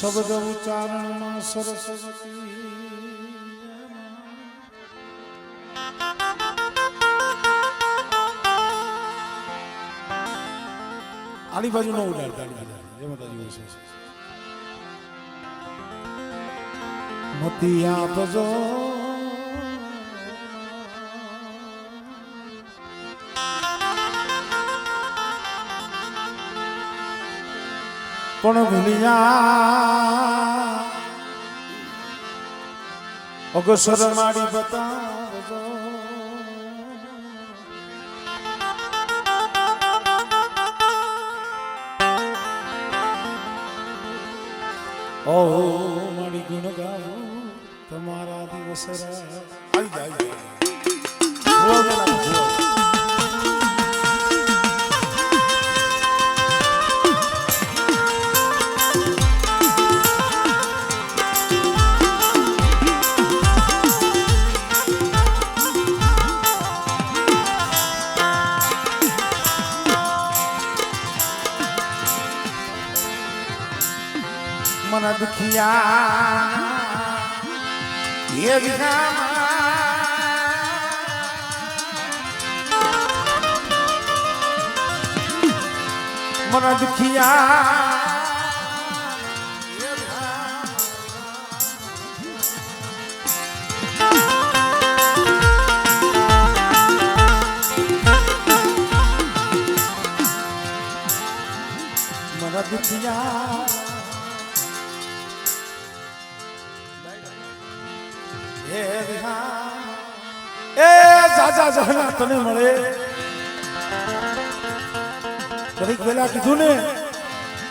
શબ્દ ઉચ્ચારણમાં સરસ્વતી આની બાજુ ન ઉડાડતા મતી આપજો પણ ભૂલિયા અગસર મારી બતાવજો ઓ મારી ગુણ ગાવો તમારા દિવસ આવી જાય मन दुखिया ये मन दुखिया मन दुखिया જાજા તને મળે કડીક પેલા કીધું ને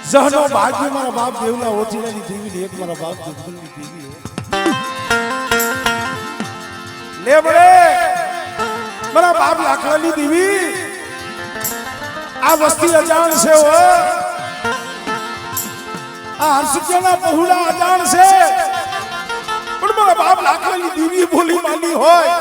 જહનો ભાગ્ય મારા બાપ દેવલા ઓછીલાની દેવી એક મારા બાપ દેવની દેવી લે મળે મારા બાપ લાખલાની દેવી આ વસ્તી અજાણ છે હો આ હર્ષુક્યાના પहुડા અજાણ છે પણ મારા બાપ લાખલાની દેવી બોલી માની હોય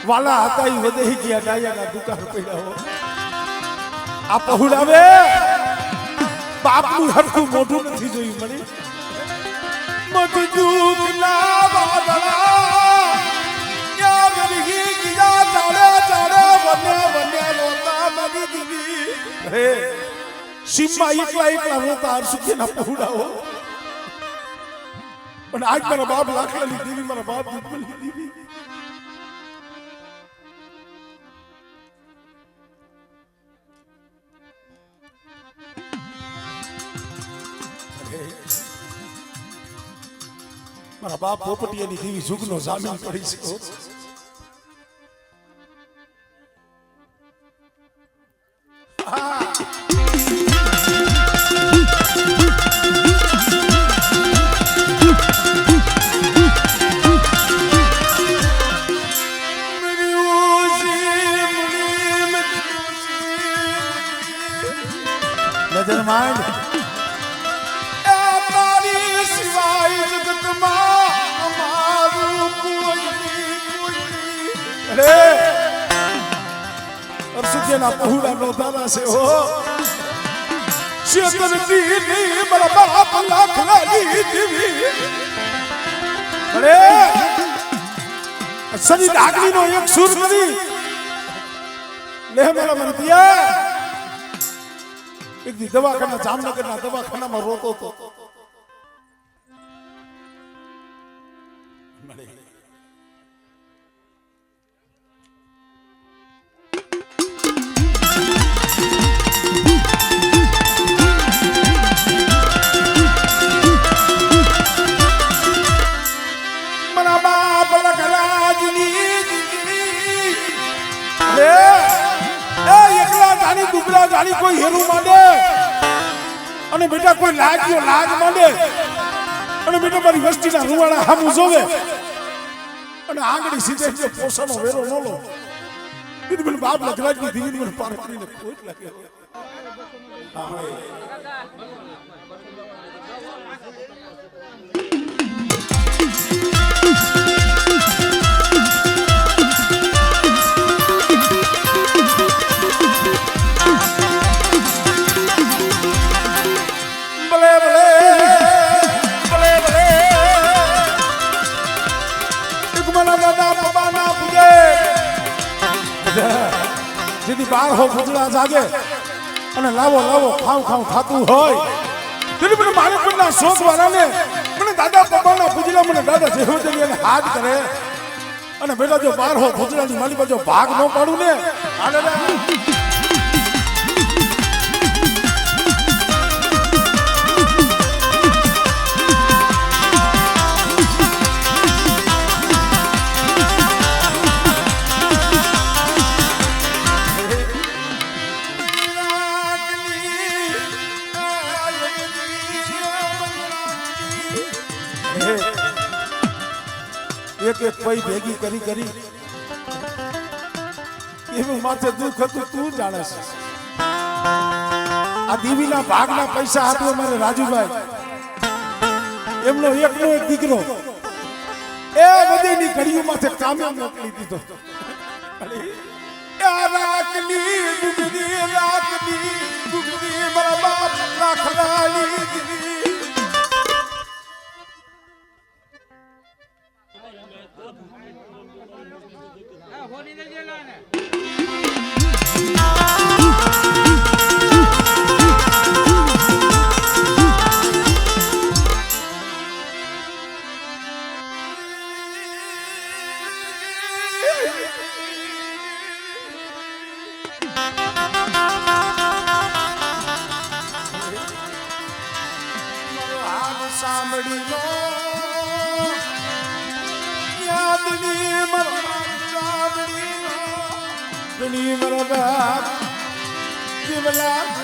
વાલા હતા ઈ વધે ગયા ડાયાના દુકાન પડ્યા હો આ પहुડાવે બાપનું હરખું મોઢું નથી જોયું મને મત દુખના વાદળા યા ગરગી ગયા ચાડે ચાડે વને વને રોતા મની દીવી હે સીમા એકલા રોતા હરસુકેના પहुડાઓ પણ આજ મારા બાપ લાખલાની દેવી મારા બાપ દીપલની દેવી મારા બાપ પોપટિયાની દેવી જુગનો જામીન કરી છે નજર માંડ અરસુકેના પहुડા નોંધાના છે હો શેતન દીની મારા બાપ લાખલાની દેવી અરે સની ડાગણીનો એક સુર કરી લે મારા મરતિયા એક દી દવાખાના જામનગરના દવાખાનામાં રોતો હતો જાણી દુબળા જાણી કોઈ હેરું માંડે અને બેટા કોઈ લાગ્યો લાગ માંડે અને બેટા મારી વસ્તીના રૂવાડા હામું જોવે અને આંગળી સીધે જે પોષણનો વેરો ન લો એ મને બાપ લખરાજની દીવીને મને પાર કરીને ખોટ લાગે જેથી બાર હો ભૂતળા જાગે અને લાવો લાવો ખાવ ખાવ ખાતું હોય તેથી મને મારે પણ શોખ વાળાને મને દાદા પપ્પાના ભૂતળા મને દાદા જેવો જેવી એને હાથ કરે અને બેટા જો બાર હો ભૂતળાની મારી બાજુ ભાગ ન પાડું ને આને એક એક પૈ ભેગી કરી કરી એવું માથે દુઃખ હતું તું જાણે છે આ દીવીના ભાગના પૈસા આપ્યો મારે રાજુભાઈ એમનો એકનો એક દીકરો એ બધીની ઘડીઓ માથે કામે મોકલી દીધો રાખની દુગની મારા બાપ રાખલાલી સાંભળી લો યાદની મરવા સાંભળી લો ઘણી મરવા કેવલા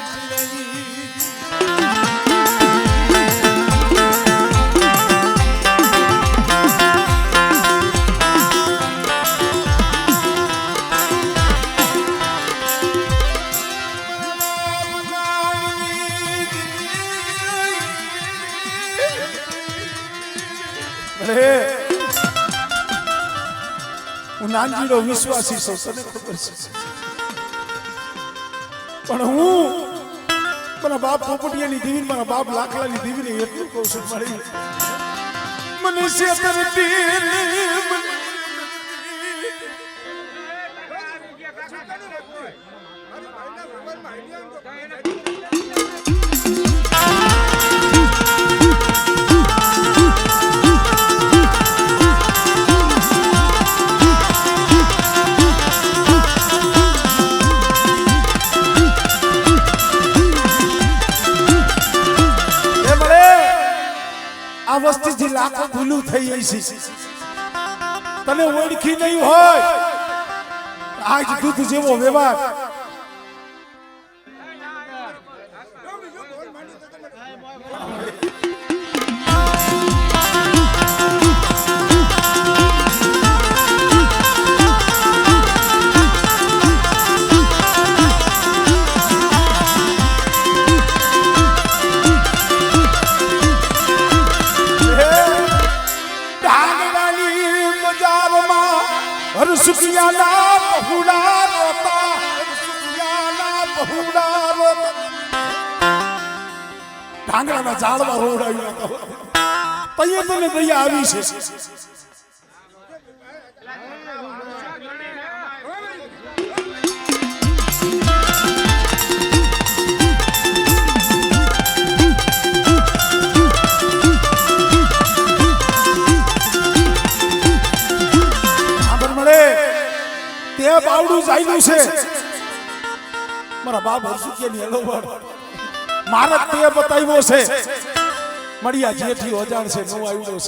હું નાનજીનો વિશ્વાસી છું તને ખબર છે પણ હું મારા બાપ પોપટિયાની દીવીને મારા બાપ લાખલાની દીવીને એટલું કહું છું મારી મને આ વસ્તીથી લાખો ભૂલું થઈ ગઈ છે તને ઓળખી નહીં હોય આજ દૂધ જેવો વ્યવહાર સુખિયાના બહુડા રોતા સુખિયાના બહુડા રોતા ઢાંગરાના ઝાડમાં રોડાયું હતા તઈએ તને દયા આવી છે તે બાવડું જાયલું છે મારા બાપ હરસુકિયાની હલોવડ મારે તે બતાવ્યો છે મળ્યા જેઠી ઓજાણ છે નો આવ્યો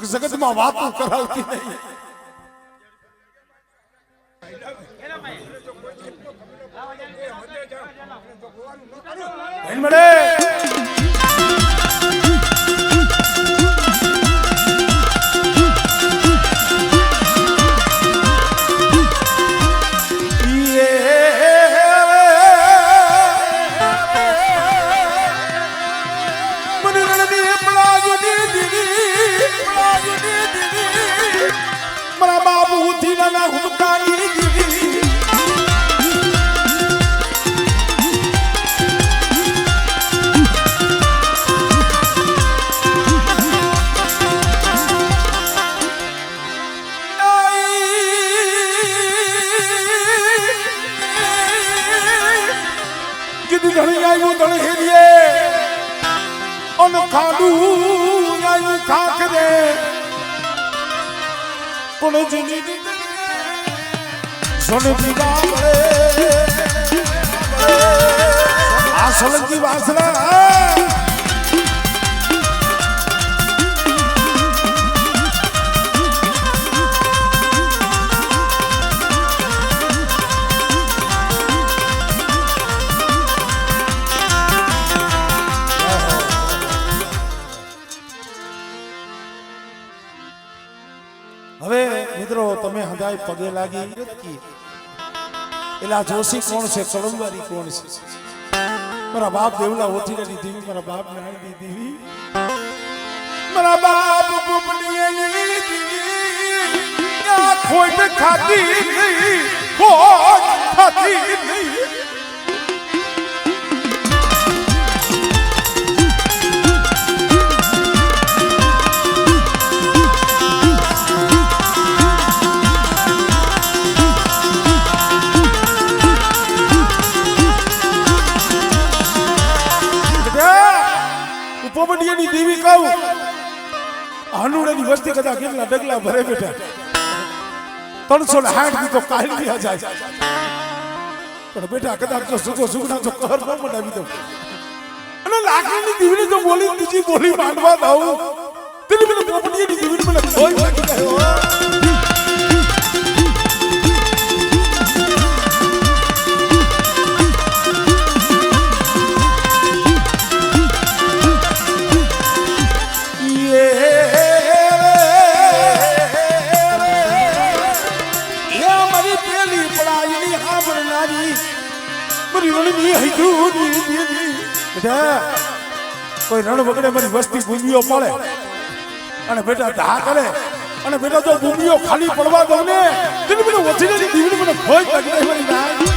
છે જગતમાં વાતો કરાવતી નહીં મળે આ સોલંકી વાસણા હવે મિત્રો તમે હદાય પગે લાગી એલા જોશી કોણ છે કળંબારી કોણ છે મારા બાપ દેવલા ઓથીરાની દેવી મારા બાપ નાની દેવી મારા બાપ બુબડીની દેવી આ ખોટ ખાતી નહીં ખોટ ખાતી નહીં પોપડિયાની દેવી કહું હાનુડાની વસ્તી કદા કેટલા ડગલા ભરે બેઠા 360 ની તો કાઢી જાય પણ બેટા કદાચ તો સુગો સુગના તો કર ન મડાવી દઉં અને લાકડીની દેવીને તો બોલી બીજી બોલી માંડવા દઉં તેની મને પોપડિયાની દેવીને મને કોઈ લાગી ગયો કોઈ રણ વગડે મારી વસ્તી ભૂમિઓ પડે અને બેટા ધા કરે અને બેટા જો ભૂમિઓ ખાલી પડવા દઉં ને તેની મને ઓછીની દીવડી મને ભોજ લાગી જાય મારી ના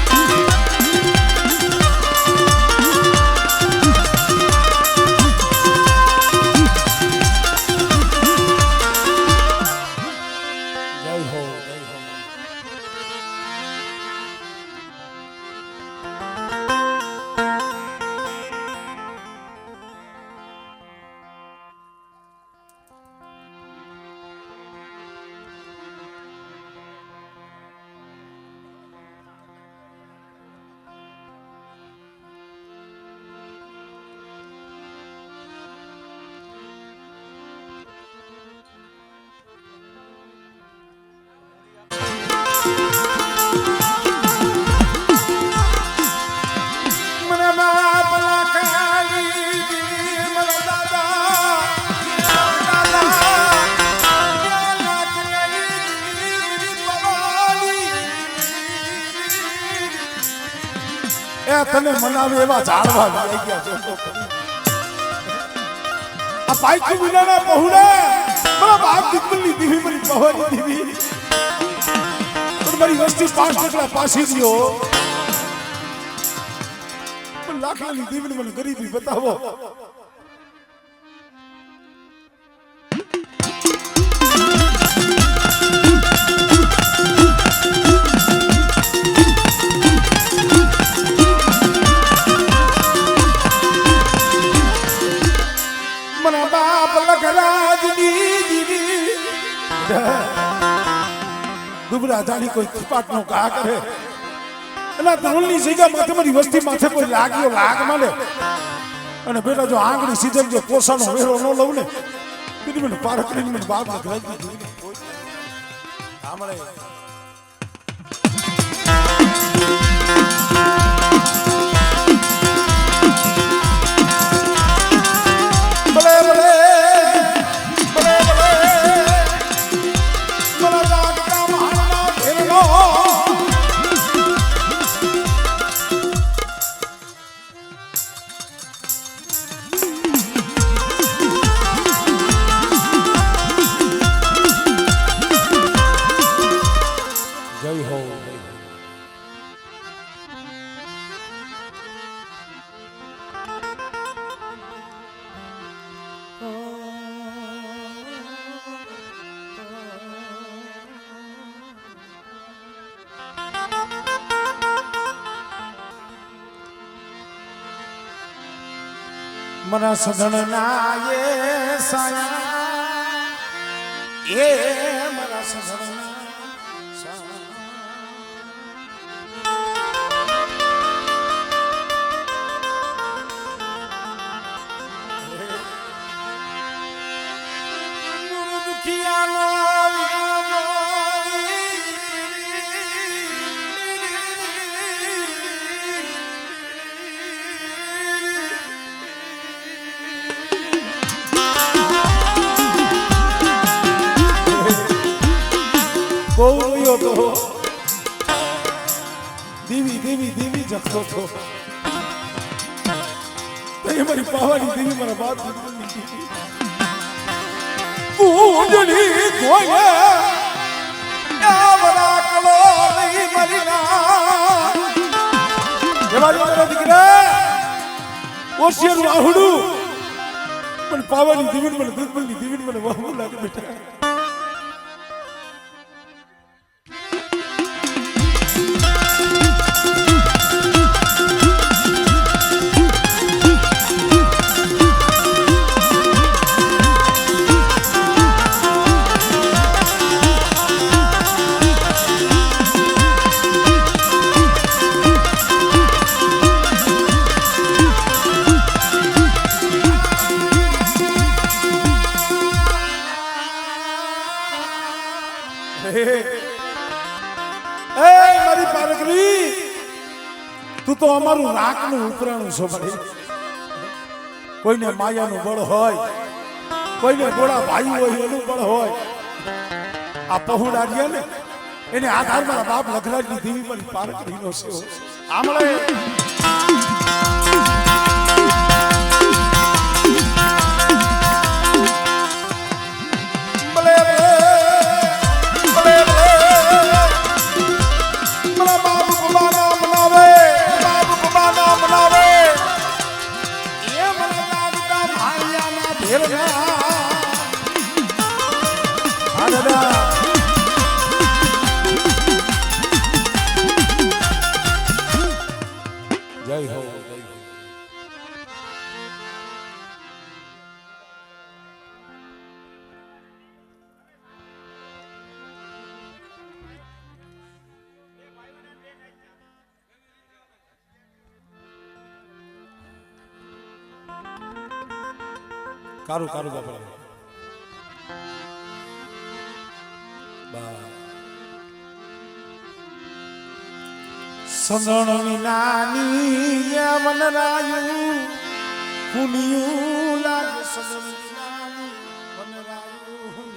તને મનાવે એવા ઝાડવા આવી ગયા છે આ પાઈકી વિનાના પહોળા મારા બાપ દીકરી દીવી મારી પહોળી દીવી પણ મારી વસ્તી 5 ટકલા પાછી ગયો પણ લાખની દીવીને મને ગરીબી બતાવો દુબરા જાણી કોઈ થપાટ નો કા કરે અને ધોળની જગ્યા માથે મારી વસ્તી માથે કોઈ લાગ્યો લાગ મળે અને બેટા જો આંગળી સીધે જો કોસાનો વેરો ન લઉં ને તેથી મને પારકરીને મને બાપ લગાવી દીધી આમળે મના સધણના એ સાયા એ મના સધણના બહુ રોયો તો દેવી દેવી દેવી જખતો તો મારી પાવાની દેવી મારા બાપ કુંજલી ગોય આવરા કલો નહીં મરીના જવાજો મારા દીકરા ઓશિયર વાહુડું પણ પાવાની દેવી મને દુર્બલની દેવી મને વાહુ લાગે બેટા મારી પારકરી તું તો અમારું રાખનું ઉપરાણું છો ભાઈ કોઈને માયાનું બળ હોય કોઈને ગોળા ભાઈ હોય એનું બળ હોય આ પહોંડાડ્યા ને એને આધાર મારા બાપ લખરાજની દેવી મારી પારકરીનો છે આમળે જય હો કારું કારું બાપા સંગણ વિનાની વનરાયું હુનિયું લાગે સંગણ વિનાની વનરાયું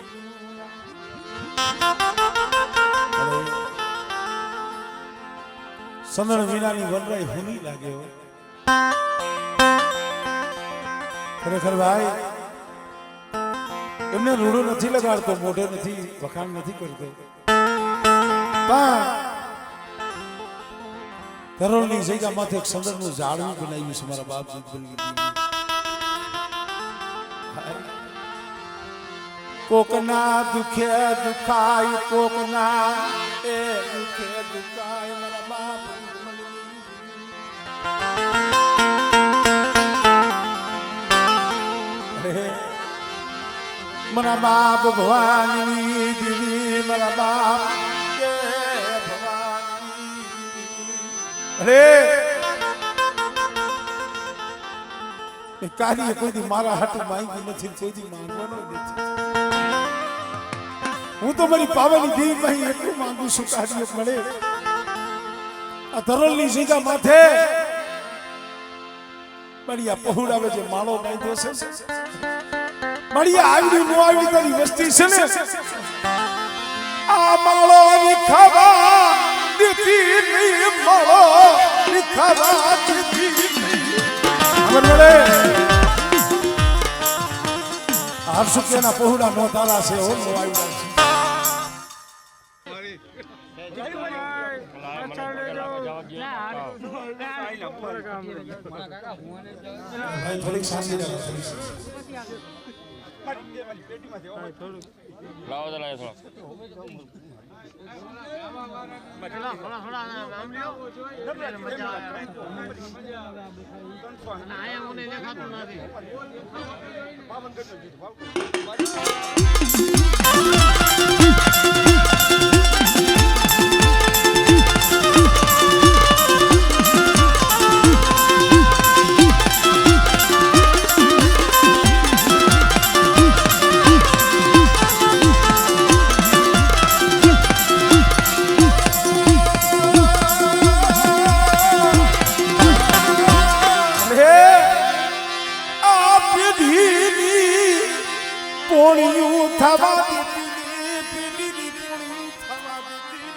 સંગણ વિનાની વનરાય હુની લાગે ખરેખર ભાઈ એમને રૂડો નથી લગાડતો મોઢે નથી વખાણ નથી કરતો ધરોળની જગ્યા માથે એક સંદરનું ઝાડવું બનાવ્યું છે મારા બાપ કોકના દુખે દુખાય કોકના એ દુખે દુખાય મારા બાપ મારા બાપ ભવાની દેવી મારા બાપ અરે કાર્ય કોઈ મારા હાથે માંગી નથી કોઈ માંગવાનો નથી હું તો મારી પાવાની દેવી માં એટલું માંગુ છું કાર્ય મળે આ ધરોળની જગ્યા માથે મારી આ પહોળાવે જે માળો બાંધ્યો છે મારી આવડી નો આવડી તારી વસ્તી છે ને આ માળો વિખાવા દીતી ની માળો વિખાવા દીતી ખબર મળે હરસુકિયાના પહોળા નો તારા છે ઓ નો આવડા છે લાવો તો લાવો થોડો થોડા નામ લ્યો મજા આવે આયા મને દેખાતું નથી પોણિયું થવા દેતી પેલી પોણિયું થવા દેતી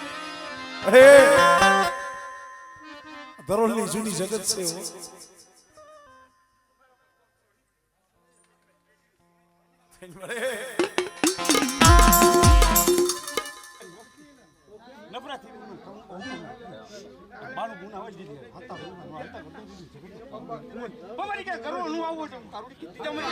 અરે દરોલની જૂની જગત છે મારું ગુના હોય દીધી હતા પમારી કે કરવાનું આવું છે તારું કીધી તમે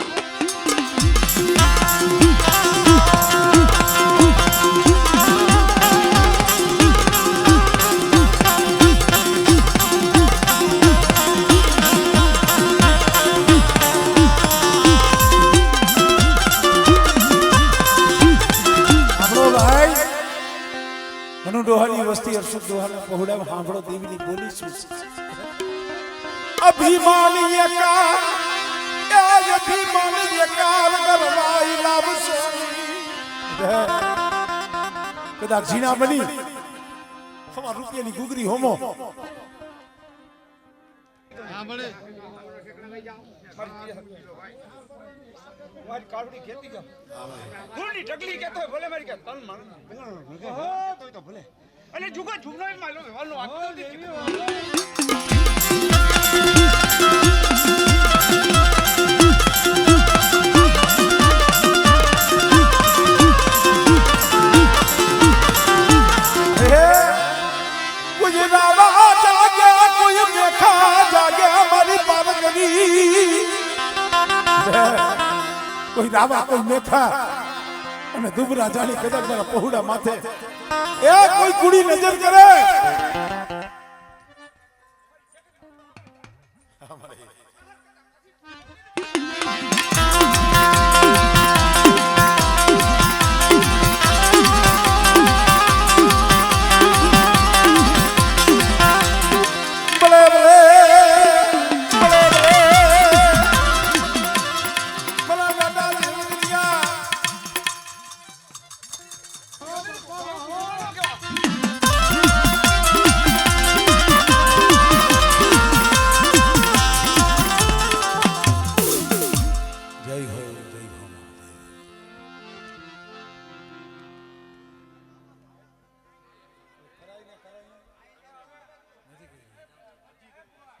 ડોહાની વસ્તી અરસદ ડોહાના પહોળામાં સાંભળો દેવીની બોલી શું છે અભિમાનીય કા અભિમાનીય કાર કરવાઈ લાવશો કદાચ જીણા બની તમાર રૂપિયાની ગુગરી હોમો સાંભળે મારી કાળુડી ખેતી કા ફૂલની ટકલી કેતો ભલે મારી કે તન માર તો ભલે અને જુગા જુગનો માલો વેવાનો આખો કોઈ રાવા જાગે કોઈ મેખા જાગે મારી પારગની કોઈ રાવા કોઈ મેખા અને દુબરા જાણી કદાચ મારા પહોળા માથે એ કોઈ કુડી નજર કરે